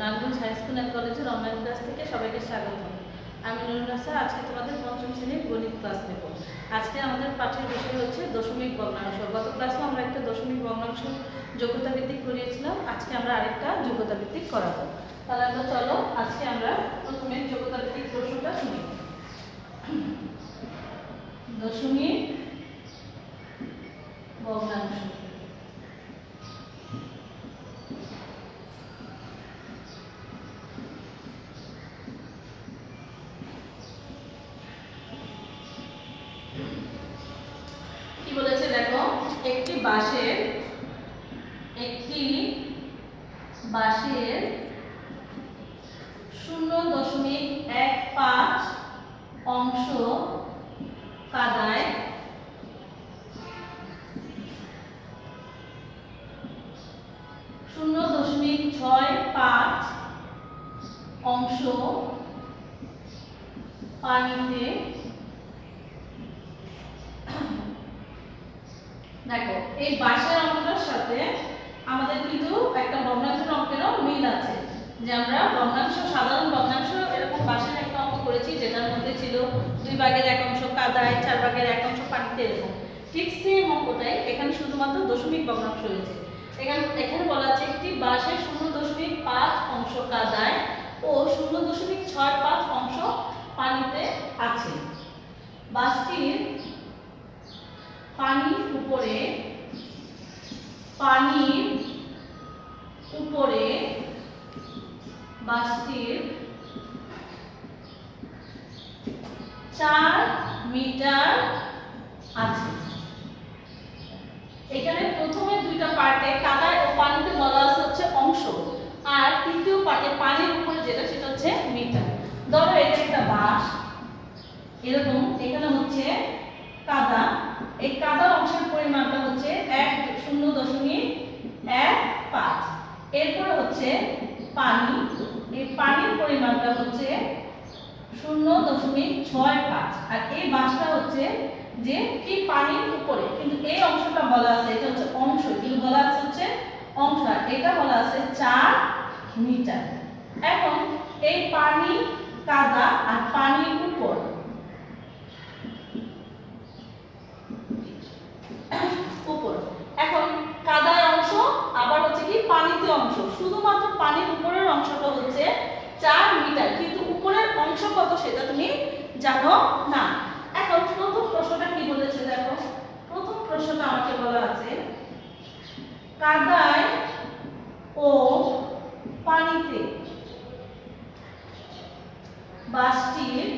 Narayanganj high school and কলেজের online class থেকে সবাইকে স্বাগত। আমি নুরুন্নাসা। আজকে তোমাদের পঞ্চম শ্রেণীর গণিত ক্লাস নেব। আজকে আমাদের পাঠের বিষয় হচ্ছে দশমিক ভগ্নাংশ। গত ক্লাসে আমরা একটা দশমিক ভগ্নাংশ যোগ্যতা ভিত্তিক করিয়েছিলাম। আজকে আমরা আরেকটা যোগ্যতা ভিত্তিক করাবো। তাহলে আমরা চলো আজকে আমরা প্রথমে যোগ্যতা ভিত্তিক প্রশ্নটা শুনি। দশমিক ভগ্নাংশ কি বলেছে দেখো, একটি বাঁশের 0.15 অংশ কাদায় 0.65 অংশ পানিতে। দেখো, এই বাঁশের অঙ্কটার সাথে আমাদের কিন্তু একটা ভগ্নাংশের অঙ্কেরও মিল আছে। যে আমরা ভগ্নাংশ, সাধারণ ভগ্নাংশ এরকম বাঁশের একটা অঙ্ক করেছি, যেটার মধ্যে ছিল 2 ভাগের 1 অংশ কাদায়, 4 ভাগের 1 অংশ পানিতে, এরকম ঠিক সেম অঙ্কটাই এখানে শুধুমাত্র দশমিক ভগ্নাংশ হয়েছে। এখানে বলা আছে একটি বাঁশের 0.5 অংশ কাদায় ও 0.65 অংশ পানিতে আছে। বাঁশটির পানির উপরে বাঁশটির 4 মিটার আছে। এখানে প্রথমে দুইটা পার্টে কাদা ও পানিতে বলা আছে হচ্ছে অংশ, আর তৃতীয় পার্টে পানির উপরে যেটা সেটা হচ্ছে মিটার। ধরো এটা একটা বাঁশ, এরকম এখানে হচ্ছে কাদা। এই কাদার অংশের পরিমাণটা হচ্ছে 0.15। এরপরে হচ্ছে পানি, এই পানির পরিমাণটা হচ্ছে 0.65। আর এই বাঁশটা হচ্ছে যে কি পানির উপরে, কিন্তু এই অংশটা বলা আছে এটা হচ্ছে অংশ, কিন্তু বলা আছে হচ্ছে অংশ, আর এটা বলা আছে 4 মিটার। এখন এই পানি, কাদা আর পানির উপর এখন কাদার অংশ আবার হচ্ছে কি পানিতে অংশ, শুধুমাত্র পানির উপরের অংশটা হচ্ছে 4 মিটার, কিন্তু উপরের অংশ কত সেটা তুমি জানো না। এখন প্রথম প্রশ্নটা কি বলেছে দেখো, প্রথম প্রশ্নটা আমাকে বলা আছে কাদায় ও পানিতে বাঁশটির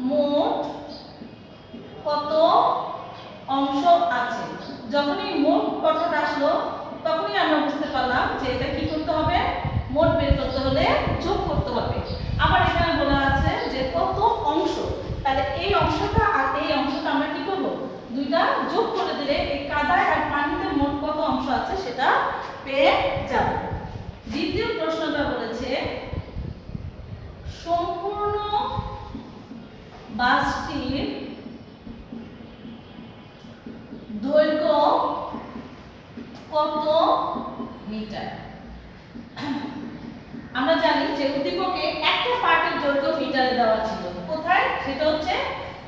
মোট কত অংশ আছে। যখন এই মোট কথাটা আসলো তখনই আমরা বুঝতে পারলাম যে এটা কি করতে হবে, মোট বের করতে হলে যোগ করতে হবে। আবার এখানে বলা আছে যে কত অংশ, তাহলে এই অংশটা আর এই অংশটা আমরা কি করব, দুইটা যোগ করে দিলে এই কাদায় আর পানিতে মোট কত অংশ আছে সেটা পেয়ে যাব। দ্বিতীয় প্রশ্নটা বলেছে সম্পূর্ণ বাঁশটির দৈর্ঘ্য কত মিটার। আমরা জানি যে উদ্দীপকে একটা পার্টের দৈর্ঘ্য মিটারে দেওয়া ছিল, কোথায়, সেটা হচ্ছে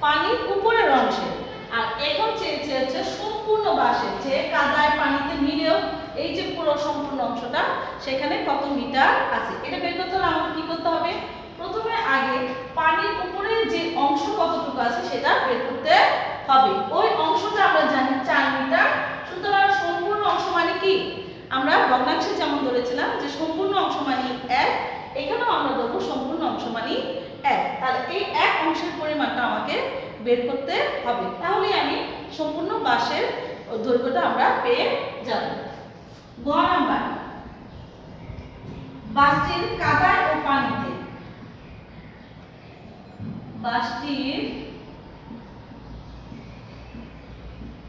পানির উপরের অংশে। আর এখন চেয়েছে হচ্ছে সম্পূর্ণ বাঁশের, যে কাদায় পানিতে মিলেও এই যে পুরো সম্পূর্ণ অংশটা সেখানে কত মিটার আছে। এটা বের করতে হলে আমাদের কি করতে হবে, প্রথমে আগে পানির উপরে যে অংশ কতটুকু আছে সেটা বের করতে হবে। ওই অংশটা আমরা জানি 4 মিটার। সুতরাং সম্পূর্ণ অংশ মানে কি, আমরা ভগ্নাংশে যেমন ধরেছিলাম যে সম্পূর্ণ অংশ মানে 1, এখানেও আমরা দেবো সম্পূর্ণ অংশ মানে 1। তাহলে এই 1 অংশের পরিমাণটা আমাকে বের করতে হবে, তাহলে আমি সম্পূর্ণ বাঁশের দৈর্ঘ্যটা আমরা পেয়ে যাব। গ নাম্বার, বাঁশটির কাদায় ও পানিতে, বাঁশটির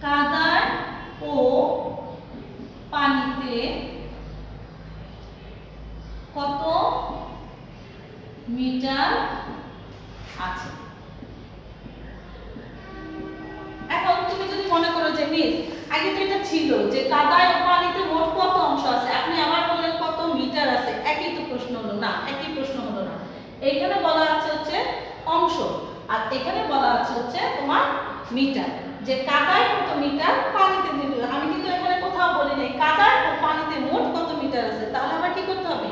কাদায় ও পানিতে কত মিটার আছে। এখন তুমি যদি মনে করো যে মিস আগে তো এটা ছিল যে কাদায় ও পানিতে মোট কত অংশ আছে, এখানে বলা আছে হচ্ছে তোমার মিটার, যে কাদায় কত মিটার, পানিতে মিটার। আমি কিন্তু এখানে কোথাও বলি নাই কাদায় ও পানিতে মোট কত মিটার আছে। তাহলে আবার কি করতে হবে,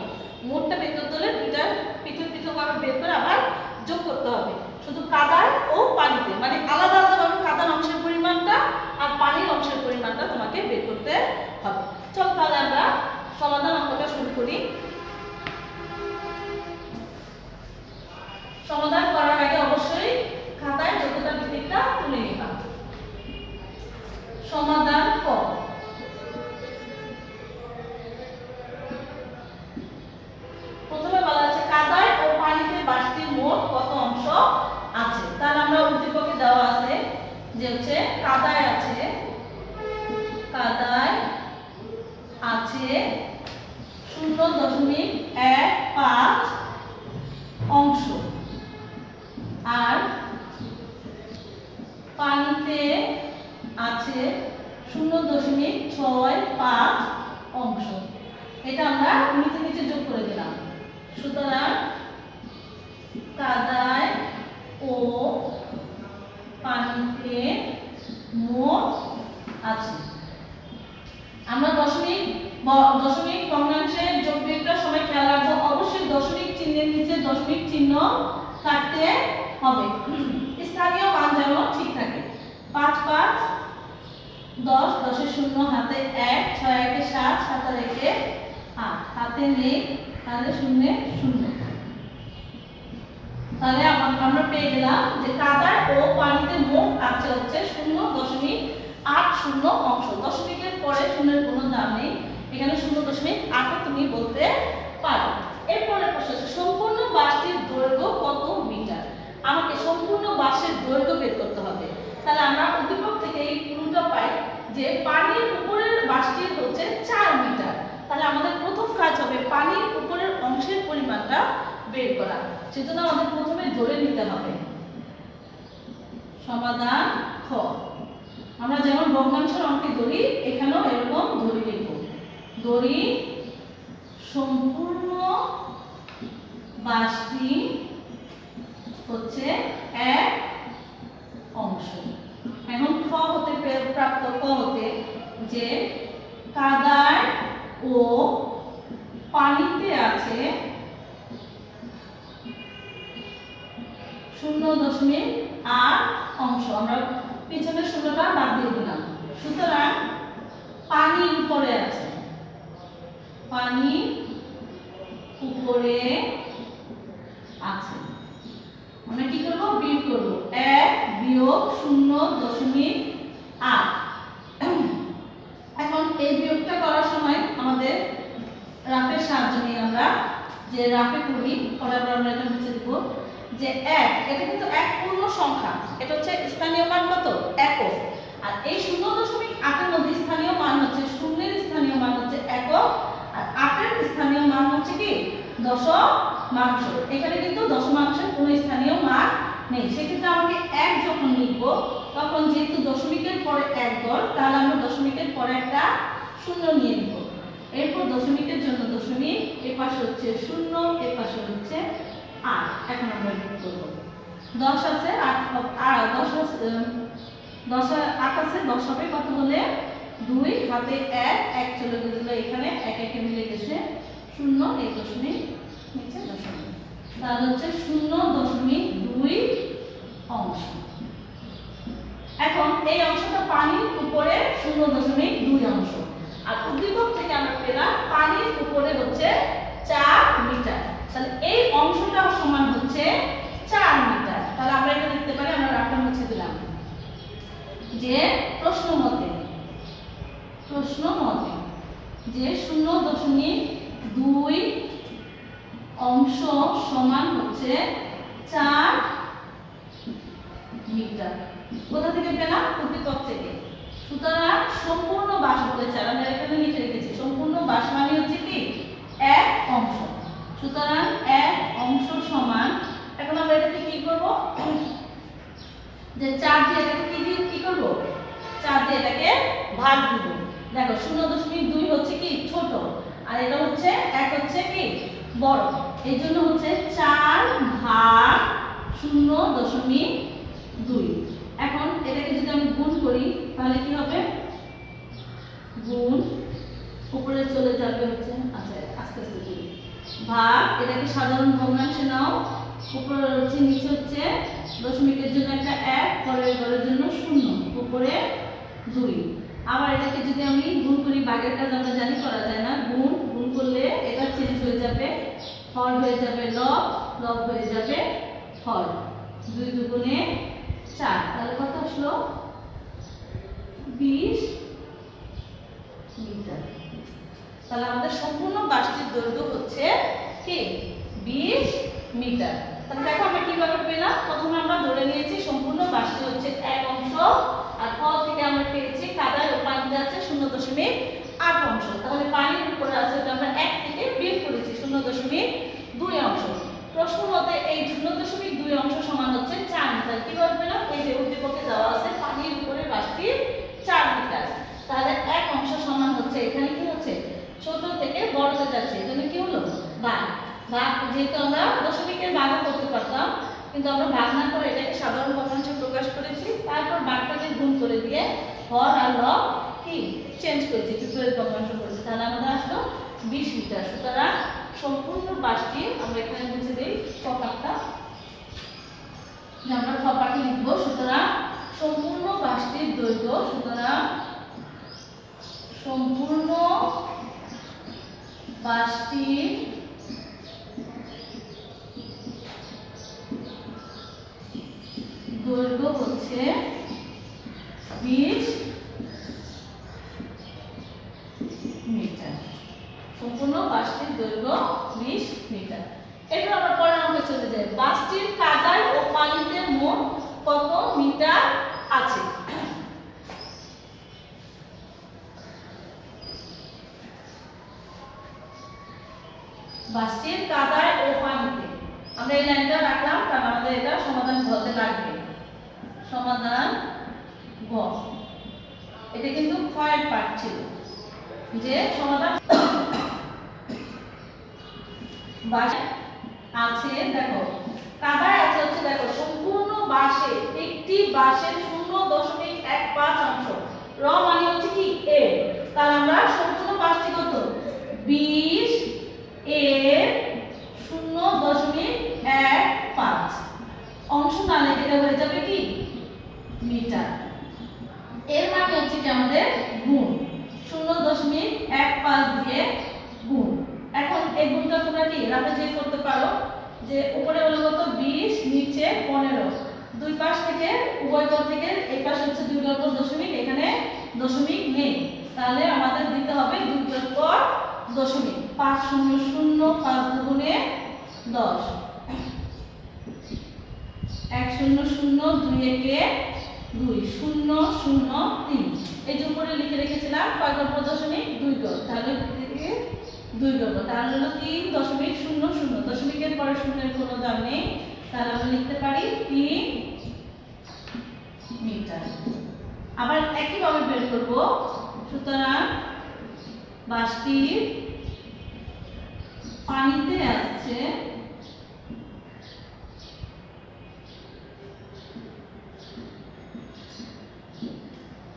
মোটটা বের করতে হলে মিটার পৃথক পৃথকভাবে বের করে আবার যোগ করতে হবে। শুধু কাদায় ও পানিতে মানে আলাদা আলাদাভাবে কাদার অংশের পরিমাণটা আর পানির অংশের পরিমাণটা তোমাকে বের করতে হবে। চল তাহলে আমরা সমাধান অঙ্কটা শুরু করি। সমাধান করার আগে অবশ্যই খাতায় যোগ্যতা ভিত্তিকটা তুলে নিবা। সমাধান ক, প্রথমে বলা আছে কাদায় ও পানিতে বাষ্পীর মোট কত অংশ আছে। তাহলে আমরা উদ্দীপকে দেওয়া আছে যে হচ্ছে কাদায় আছে 0.15 অংশ আর পানিতে আছে 0.65 অংশ। এটা আমরা নিচে নিচে যোগ করে দিলাম। সুতরাং কাদায় ও পানিতে মোট আছে, আমরা দশমিক ভগ্নাংশের যোগ বিয়োগটার সময় খেয়াল রাখবো, অবশ্যই দশমিক চিহ্নের নিচে দশমিক চিহ্ন থাকতে হবে, স্থানীয় মান যেন ঠিক থাকে। 5 5 10, 10 0 হাতে 1, 6 1 7, 7 1 8, হাতে নেই তাহলে 0 0। তাহলে আমরা পেয়ে গেলাম যে কাদায় ও পানিতে মোট আছে হচ্ছে 0.80 অংশ। দশমিকের পরে শূন্যের কোনো দাম নেই, এখানে 0.8 তুমি বলতে পারো। এরপরে প্রশ্ন আছে সম্পূর্ণ বাসটির দৈর্ঘ্য কত মিটার। আমাকে সম্পূর্ণ বাসের দৈর্ঘ্য বের করতে হবে। তাহলে আমরা উদ্দীপক থেকে এই ক্লুটা পাই যে পানির উপরের বাসটির হচ্ছে 4 মিটার। তাহলে আমাদের প্রথম কাজ হবে পানির উপরের অংশের পরিমাণটা বের করা, সেজন্য আমাদের প্রথমে ধরে নিতে হবে। সমাধান খ, আমরা যেমন ভগ্নাংশের অঙ্কে ধরি এখানেও এরকম ধরি লিখব। ধরি সম্পূর্ণ বাসটি হচ্ছে 1 অংশ। এখন খ হতে প্রাপ্ত ক হতে যে কাদায় ও পানিতে আছে 0.8 অংশ। আমরা পিছনের শূন্যটা বাদ দিয়ে দিলাম। সুতরাং পানির উপরে আছে, পানি উপরে আছে, আমরা কি করব বিয়োগ করব 1 বিয়োগ 0.8। এখন এই বিয়োগটা করার সময় আমাদের রাফের সাহায্য নিয়ে আমরা যে রাফে করি করার পর আমরা এটা মুছে দিব যে 1 এটা কিন্তু এক পূর্ণ সংখ্যা, এটা হচ্ছে স্থানীয় মান কত একক। আর এই 0.8 এর মধ্যে স্থানীয় মান হচ্ছে শূন্যের স্থানীয় মান হচ্ছে একক আর 8 এর স্থানীয় মান হচ্ছে কি দশমাংশ। এখানে কিন্তু দশমাংশের কোনো স্থানীয় মান নেই, সেক্ষেত্রে আমাকে 1 যখন লিখব তখন যেহেতু দশমিকের পরে 1 ঘর, তাহলে আমরা দশমিকের পরে একটা শূন্য নিয়ে নিব। এরপর দশমিকের জন্য দশমিক, এর পাশে হচ্ছে 0, এর পাশে হচ্ছে 8। এখন আমরা যোগ করব 10 আছে 8 10 আছে 10 8 আছে 10 হবে কত হলে 2, হাতে 1 1 চলে গেল এখানে 1 1 মিলে গেছে 0, এই দশমিক নিচে দশমিক, তাহলে হচ্ছে 0.2 অংশ। এখন এই অংশটা পানির উপরে 0.2 অংশ আর উদ্দীপক থেকে আমরা পেলাম পানির উপরে হচ্ছে 4 মিটার। তাহলে এই অংশটা সমান হচ্ছে 4 মিটার। তাহলে আমরা এটা লিখতে পারি, আমরা রাফটা মুছে দিলাম যে প্রশ্ন মতে যে 0.2 অংশ সমান হচ্ছে 4 মিটার। কোথা থেকে পেলাম? উদ্দীপক থেকে। সুতরাং সম্পূর্ণ বাস বলেছে, আমরা এখানে লিখে রেখেছি সম্পূর্ণ বাস মানে হচ্ছে কি 1 অংশ। সুতরাং 1 অংশ সমান, এখন আমরা এটাকে কি করব যে 4 দিয়ে এটাকে কি করব 4 দিয়ে এটাকে ভাগ দিব। দেখো 0.2 হচ্ছে কি ছোট আর এটা হচ্ছে 1 হচ্ছে কি বড়, এই জন্য হচ্ছে 4 ভাগ 0.2 2। এখন এটাকে যদি আমি গুণ করি তাহলে কি হবে, গুণ উপরে চলে যাবে হচ্ছে, আচ্ছা আস্তে আস্তে করি, ভাগ এটাকে সাধারণ ভগ্নাংশে নাও, উপরে হচ্ছে নিচে হচ্ছে দশমিকের জন্য একটা 1, পরের ঘরের জন্য 0, উপরে 2। আবার এটাকে যদি আমি গুণ করি, ভাগের কাজ আমরা জানি করা যায় না, গুণ গুণ করলে এটা চেঞ্জ হয়ে যাবে, হর হয়ে যাবে লব, লব হয়ে যাবে হর, 2 দুগুণে 4, তাহলে কত আসলো 20 মিটার। তাহলে আমাদের সম্পূর্ণ বাসটির দৈর্ঘ্য হচ্ছে কি 20 মিটার। তাহলে দেখো আমরা কিভাবে পেলাম, প্রথমে আমরা ধরে নিয়েছি সম্পূর্ণ বাসটি হচ্ছে 1 অংশ, আর ক থেকে আমরা পেয়েছি কাদায় ও পানিতে আছে 0.8 অংশ। তাহলে পানির উপরে আছে ওটা আমরা 1 থেকে বিয়োগ করেছি 0.2 অংশ। প্রশ্ন মতে এই 0.2 অংশ সমান হচ্ছে 4 মিটার। কিভাবে পেলাম, এই যে উদ্দীপকে দেওয়া আছে পানির উপরে বাসটি 4 মিটার, তাহলে 1 অংশ সমান হচ্ছে, এখানে কি হচ্ছে ছোট থেকে বড়তে যাচ্ছে, এজন্য কি হলো ভাগ। ভাগ যেহেতু আমরা দশমিকের ভাগও করতে পারতাম, কিন্তু আমরা ভাগ না করে এটাকে সাধারণ ভগ্নাংশে প্রকাশ করেছি, তারপর ভাগটাকে গুণ করে দিয়ে হর আর লব কি চেঞ্জ করেছি, বিপরীত ভগ্নাংশ করেছি, তাহলে আমাদের আসলো 20 মিটার। সুতরাং সম্পূর্ণ বাসটি আমরা এখানে বুঝে দিই ছপাকটা, যে আমরা ছপাকে লিখবো। সুতরাং সম্পূর্ণ বাসটির দৈর্ঘ্য, সুতরাং সম্পূর্ণ বাসটির দৈর্ঘ্য হচ্ছে 20 মিটার। সম্পূর্ণ বাসটির দৈর্ঘ্য 20 মিটার। এরপর আমরা পরের অঙ্কে চলে যাই, বাসটির কাদায় ও পানিতে মোট কত মিটার আছে। বাসটির কাদায় ও পানিতে, আমরা এই লাইনটা রাখলাম কারণ আমাদের এটা সমাধান হতে লাগবে। সমাধান গ, এটা কিন্তু ক্ষয়ের পাঠ ছিল, যে সমাধান বাস আছে, দেখো কাদায় আছে হচ্ছে, দেখো সম্পূর্ণ বাসে একটি বাসের 0.15 অংশ, র মানে হচ্ছে কি এ, তাহলে আমরা সম্পূর্ণ বাসটি কত 20 এর 0.15 অংশ না লিখে এটা হয়ে যাবে কি মিটার। এর মানে হচ্ছে কি আমাদের গুণ 0.15 দিয়ে গুণ। এখন এই গুণটা তোমরা কি রাতে যে করতে পারো, যে উপরে হলো কত 20, নিচে 15, দুই পাশ থেকে উভয় পদ থেকে এই পাশে হচ্ছে 2 এর পর দশমিক, এখানে দশমিক নেই, তাহলে আমাদের দিতে হবে 2 এর পর দশমিক, 5 0 0, 5 দুগুণে 10, 1 0 0, 2 একে 2, 0 0 3, এই যে উপরে লিখে রেখেছিলাম কয় গড় পর দশমিক 2 গড়, তাহলে 2 গড়, তাহলে হলো 3.00, দশমিকের পরে শূন্যের কোনো দাম নেই, তাহলে আমরা লিখতে পারি 3 মিটার। আবার একইভাবে বের করব, সুতরাং বাসটি পানিতে আসছে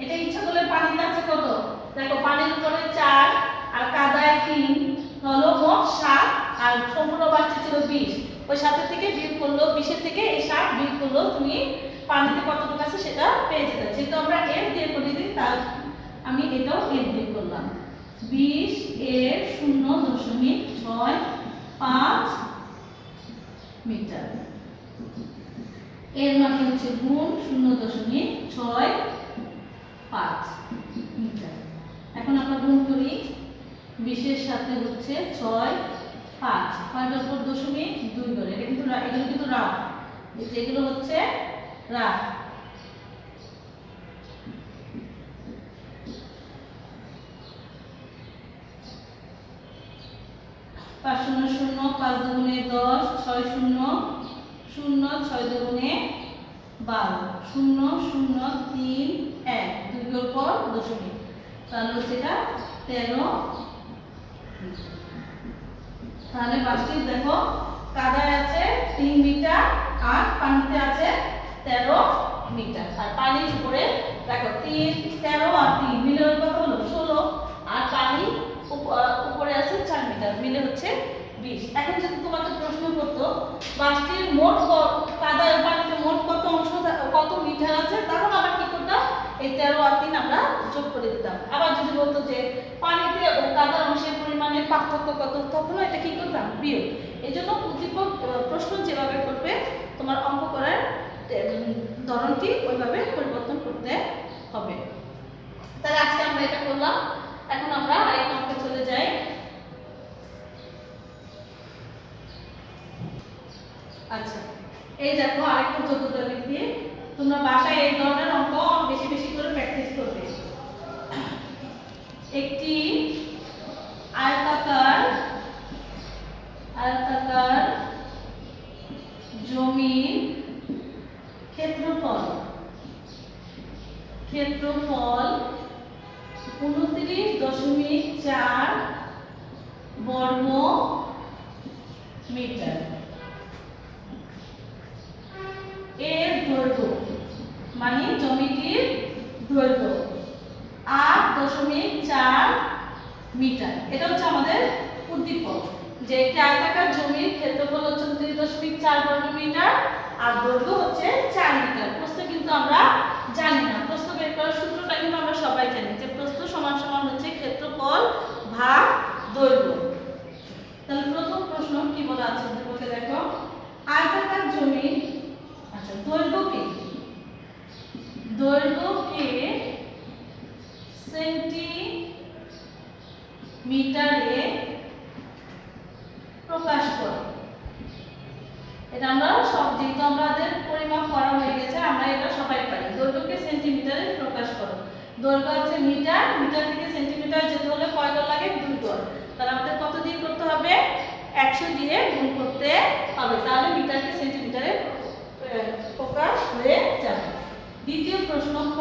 এটা ইচ্ছা করলে পানিতে আছে কত, দেখো পানির উপরে 4 আর কাদায় 3, হলো মোট 7, আর সম্পূর্ণ বাসটি ছিল 20, ওই 7 থেকে বিয়োগ করলো, 20 এর থেকে এই 7 বিয়োগ করলো, তুমি পানিতে কতটুকু আছে সেটা পেয়ে যেতে। যেহেতু আমরা এর দিয়ে করে দিই, তার আমি এটাও এর দিয়ে করলাম, 20 এর 0.65 মিটার। এর মানে হচ্ছে গুণ 0.65 মিটার। এখন আমরা গুণ করি, 20 এর সাথে হচ্ছে 6 5, 5 এর উপর দশমিক 2 করে, এটা কিন্তু এগুলো কিন্তু রাফ, যেগুলো হচ্ছে রাফ। 5 0 0, 5 দুগুণে 10, 6 0 0, 6 দুগুণে 12, 0 0 3 1, 2 এর পর দশমিক, তাহলে সেটা 13। তাহলে বাসটি দেখো কাদায় আছে 3 মিটার আর পানিতে আছে 13 মিটার। আর পানির উপরে দেখো 3 13 আর 3 মিলে কত হলো 16, আর পানি উপরে আছে 4 মিটার, মিলে হচ্ছে 20। এখন যদি তোমাকে প্রশ্ন করতো বাসটির মোট কাদার পানিতে মোট কত অংশ কত মিটার আছে, তখন আবার কি করতাম, এই 13 আর 3 আমরা যোগ করে দিতাম। আবার যদি বলতো যে পানিতে ও কাদার অংশের পরিমাণের পার্থক্য কত, তখন এটা কি করতাম, বিয়োগ। এই জন্য উদ্দীপক প্রশ্ন যেভাবে করবে তোমার অঙ্ক করার ধরনটি ওইভাবে পরিবর্তন করতে হবে। তাহলে আজকে আমরা এটা করলাম। এখন আমরা আরেক অঙ্কে চলে যাই। আচ্ছা, এই দেখো আরেকটা যোগ্যতা লিখি। তোমরা বাসায় এই ধরনের অঙ্ক বেশি বেশি করে প্র্যাকটিস করবে। একটি আয়তাকার জমির ক্ষেত্রফল 29.4 বর্গ মিটার, এর দৈর্ঘ্য মানে জমিটির দৈর্ঘ্য 8.4 মিটার। এটা হচ্ছে আমাদের উদ্দীপক, যে একটি আয়তাকার জমির ক্ষেত্রফল হচ্ছে 29.4 বর্গ মিটার আর দৈর্ঘ্য হচ্ছে 4 মিটার। প্রস্থ কিন্তু আমরা জানি না, প্রস্থ বের করার সূত্রটা কিন্তু আমরা সবাই জানি যে প্রস্থ সমান সমান হচ্ছে ক্ষেত্রফল ভাগ দৈর্ঘ্য। তাহলে প্রথম প্রশ্ন কি বলা আছে উদ্দীপকে দেখো, আয়তাকার জমির আচ্ছা দৈর্ঘ্যকে সেন্টিমিটারে প্রকাশ করে। এটা আমরা সব, যেহেতু আমাদের পরিমাপ করা হয়ে গেছে আমরা এটা সবাই পারি। দৈর্ঘ্যকে সেন্টিমিটারে প্রকাশ করো। দৈর্ঘ্য হচ্ছে মিটার, মিটার থেকে সেন্টিমিটার যেতে হলে কয় ঘর লাগে, 2 ঘর। তাহলে আমাদের কত দিয়ে করতে হবে, 100 দিয়ে গুণ করতে হবে, তাহলে মিটারকে সেন্টিমিটারে প্রকাশ হয়ে যাবে। দ্বিতীয় প্রশ্ন খ,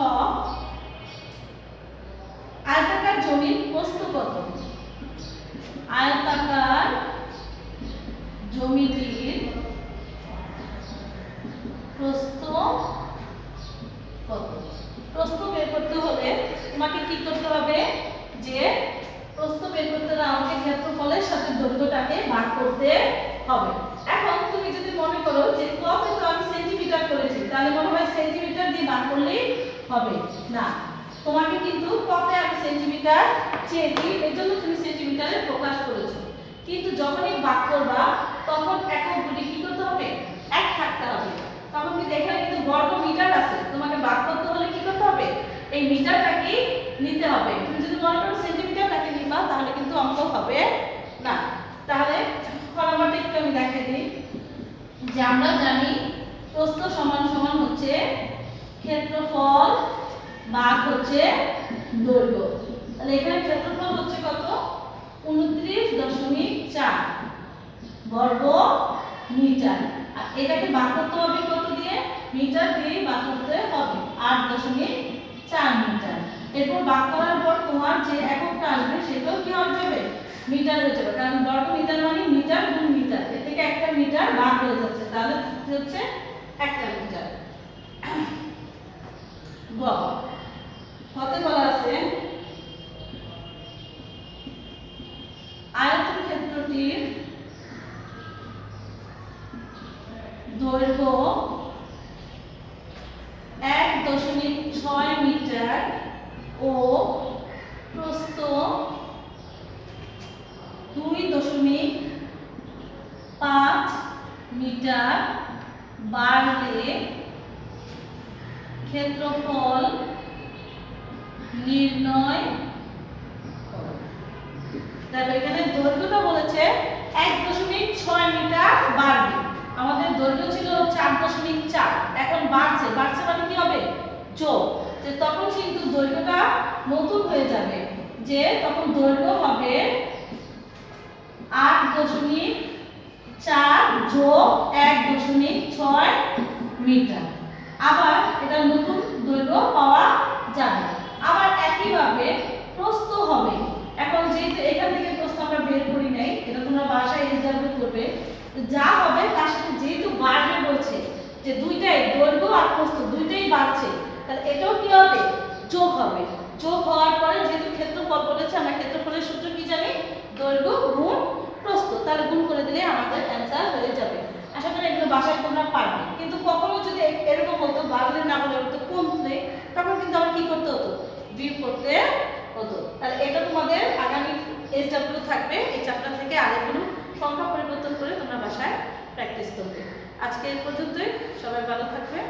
আয়তাকার জমির প্রস্থ কত? আয়তাকার জমিটির প্রস্থ কত? প্রস্থ বের করতে হলে তোমাকে কি করতে হবে, যে প্রস্থ বের করতে হলে আমাকে ক্ষেত্রফলের সাথে দৈর্ঘ্যটাকে ভাগ করতে হবে। এখন তুমি যদি মনে করো যে কতে তো আমি সেন্টিমিটার করেছি, তাহলে মনে হয় সেন্টিমিটার দিয়ে ভাগ করলেই হবে না, তোমাকে কিন্তু কতে আমি সেন্টিমিটার চেয়েছি এজন্য তুমি সেন্টিমিটারে প্রকাশ করেছো, কিন্তু যখনই ভাগ করবা তখন এককগুলি কি করতে হবে, এক থাকতে হবে। তখন কিন্তু এখানে কিন্তু বর্গ মিটার আছে, তোমাকে ভাগ করতে হলে কি করতে হবে, এই মিটারটাকে নিতে হবে। তুমি যদি মনে করো সেন্টিমিটারটাকে নিবা তাহলে কিন্তু অঙ্ক হবে না। তাহলে ফলাফলটা একটু আমি দেখাই দিই, যে আমরা জানি প্রস্থ সমান সমান হচ্ছে ক্ষেত্রফল ভাগ হচ্ছে দৈর্ঘ্য। তাহলে এখানে ক্ষেত্রফল হচ্ছে কত, 29.4 বর্গ মিটার, আর এটাকে ভাগ করতে হবে কত দিয়ে, মিটার দিয়ে ভাগ করতে হবে 8.4 মিটার। এরপর ভাগ করার পর তোমার যে এককটা আসবে সেটাও কি হয়ে যাবে, মিটার হয়ে যাবে, কারণ বর্গ মিটার মানে মিটার গুণ মিটার, এর থেকে একটা মিটার ভাগ হয়ে যাচ্ছে, তাহলে হচ্ছে 1 মিটার। গ, কতে বলা আছে, আয়তক্ষেত্রটির দৈর্ঘ্য 1.6 মিটার ও প্রস্থ 2.5 মিটার বাড়লে ক্ষেত্রফল নির্ণয় করো। দেখো এখানে দৈর্ঘ্যটা বলেছে 1.6 মিটার বাড়বে, আমাদের দৈর্ঘ্য ছিল 4.4, এখন বাড়ছে, বাড়ছে মানে কি হবে, যোগ, যে তখন কিন্তু দৈর্ঘ্যটা নতুন হয়ে যাবে, যে তখন দৈর্ঘ্য হবে 8.4 যোগ 1.6 মিটার। আবার এটা নতুন দৈর্ঘ্য পাওয়া যাবে। আবার একইভাবে প্রস্থ হবে, এখন যেহেতু এখান থেকে প্রস্থ আমরা বের করি নাই, এটা তোমরা বাসায় এক্সাম্পল করবে, যা হবে তার সাথে যেহেতু বাড়বে বলছে যে দুইটাই দৈর্ঘ্য আর প্রস্থ দুইটাই বাড়ছে, তাহলে এটাও কি হবে, যোগ হবে। যোগ হওয়ার পরে যেহেতু ক্ষেত্রফল বলেছে, আমরা ক্ষেত্রফলের সূত্র কি জানি, দৈর্ঘ্য গুণ প্রস্থ, তাহলে গুণ করে দিলে আমাদের অ্যান্সার হয়ে যাবে। আশা করি এগুলো বাসায় তোমরা পারবে। কিন্তু কখনো যদি এরকম হতো বাড়লে না বলে হতো কমলে, তখন কিন্তু আমার কি করতে হতো, বিয়োগ করতে হতো। তাহলে এটা তোমাদের আগামী এসডব্লিউ থাকবে, এই চ্যাপ্টার থেকে আরেকগুলো সংখ্যা পরিবর্তন করে তোমরা বাসায় প্র্যাকটিস করবে। আজকে এই পর্যন্তই, সবাই ভালো থাকবে।